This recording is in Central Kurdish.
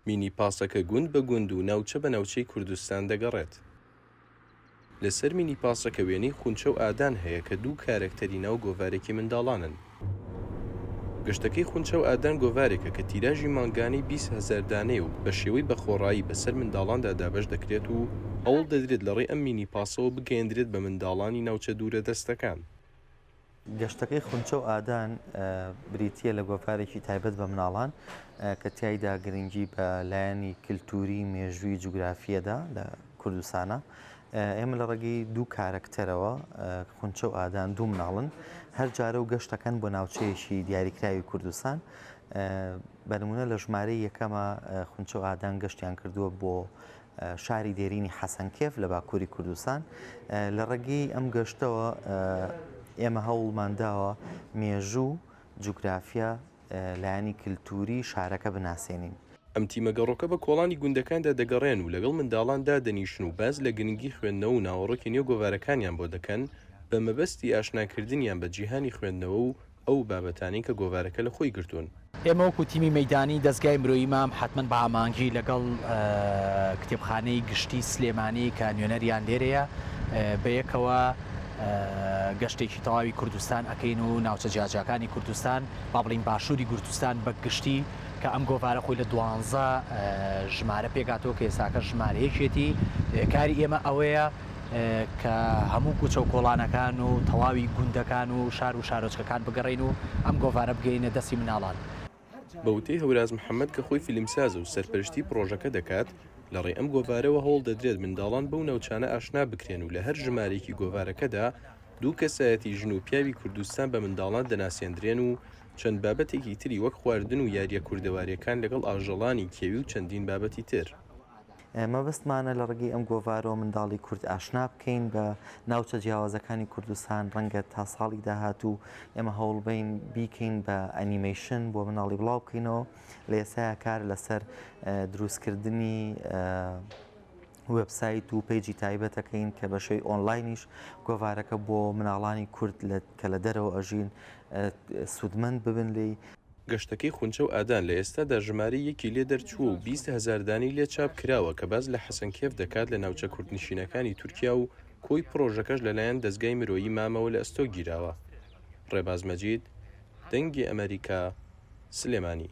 مینی پاسەکە گوند بە گوند و ناوچە بە ناوچەی کوردستان دەگەڕێت. لەسەر مینی پاسەکە وێنەی خونچە و ئادان هەیە کە دوو کارەکتەری ناو گۆڤارێکی منداڵانن. گەشتەکەی خونچە و ئادان گۆڤارێکە کە تیراژی مانگانی 20,000 دانەیە و بە شێوەی بەخۆڕایی بەسەر منداڵاندا دابەش دەکرێت و هەوڵ دەدرێت لەڕێی ئەم مینی پاسەوە بگەیەندرێت بە منداڵانی ناوچە دوورە دەستەکان. گەشتەکەی خونچە و ئادان بریتیە لە گۆڤارێکی تایبەت بە مناڵان کە تایدا گرنگی بە لایەنی کللتوری مێژووی جوگرافیەدا لە کوردستانە. ئێمە لە ڕێگەی دوو کارەکتەرەوە خونچە و ئادان دوو مناڵن هەر جارە و گەشتەکەن بۆ ناوچەیەکی دیاریکراوی کوردستان. بەنمونە لە ژمارەی یەکەمە خونچە و ئادان گەشتیان کردووە بۆ شاری دێرینی حەسەنکێف لە باکووری کوردستان. لە ڕێگەی ئەم گەشتەوە ئێمە هەوڵمانداوە مێژوو جوگرافیا لایەنی کللتوری شارەکە بناسێنین. ئەم تیمە گەڕۆکە بە کۆڵانی گوندەکاندا دەگەڕێن و لەگەڵ منداڵاندا دەنیشن و باز لە گرنگی خوێندنەوە و ناوەڕۆکی نێو گۆڤارەکانیان بۆ دەکەن بە مەبەستی ئاشناکردنیان بە جیهانی خوێندنەوە و ئەو بابەتانی کە گۆڤارەکە لە خۆی گرتوون. ئێمە وەکو تیمی مەیدانی دەستگای مرۆیی مام حتمما بە ئامانگی لەگەڵ کتێبخانەی گشتی سلێمانی کە نوێنەریان لێرەیە بەیەکەوە گەشتێکی تەواوی کوردستان ئەکەین و ناوچە جیاجاکانی کوردستان با بڵین باشووری کوردستان بە گشتی کە ئەم گۆڤارە خۆی لە 12 ژمارە پێکاتەوە کە ئێساکە ژمارەیەکێتی. کاری ئێمە ئەوەیە کە هەموو کوچە و کۆڵانەکان و تەواوی گوندەکان و شار و شارۆچکەکان بگەڕین و ئەم گۆڤارە بگەینە دەستی مناڵان. بەوتەی هەوراز محەممەد کە خۆی فیلمسازە و سەرپەرشتی پرۆژەکە دەکات لەڕێ ئەم گۆڤارەوە هەوڵ دەدرێت منداڵان بەو ناوچانە ئاشنا بکرێن و لە هەر ژمارێکی گۆڤارەکەدا دوو کەسایەتی ژن و پیاوی کوردستان بە منداڵان دەناسێندرێن و چەند بابەتێکی تری وەک خواردن و یاریە کوردەواریەکان لەگەڵ ئاژەڵانی کێوی و چەندین بابەتی تر. مەبەستمانە لە ڕێگەی ئەم گۆڤارەوە منداڵی کورد ئاشنا بکەین بە ناوچە جیاوازەکانی کوردستان. ڕەنگە تا ساڵی داهاتوو ئێمە هەوڵبین بیکەین بە ئەنیمەیشن بۆ مناڵی بڵاو بکەینەوە. لە ئێستا کار لەسەر دروستکردنی وێبسایت و پیجی تایبەتەکەین کە بە شێوەی ئۆنلاینیش گۆڤارەکە بۆ مناڵانی کورد کە لە دەرەوە ئەژین سوودمەند ببن لێی. گەشتەکەی خونچە و ئادان لە ئێستادا ژمارەی یەکی لێ دەرچووە و 20,000 دانی لێ چاپ کراوە کە باز لە حەسەنکێف دەکات لە ناوچە کوردنشینەکانی تورکیا و کۆی پرۆژەکەش لەلایەن دەستگای مرۆیی مامەوە لە ئەستۆ گیراوە. ڕێباز مەجید، دەنگی ئەمریکا، سلێمانی.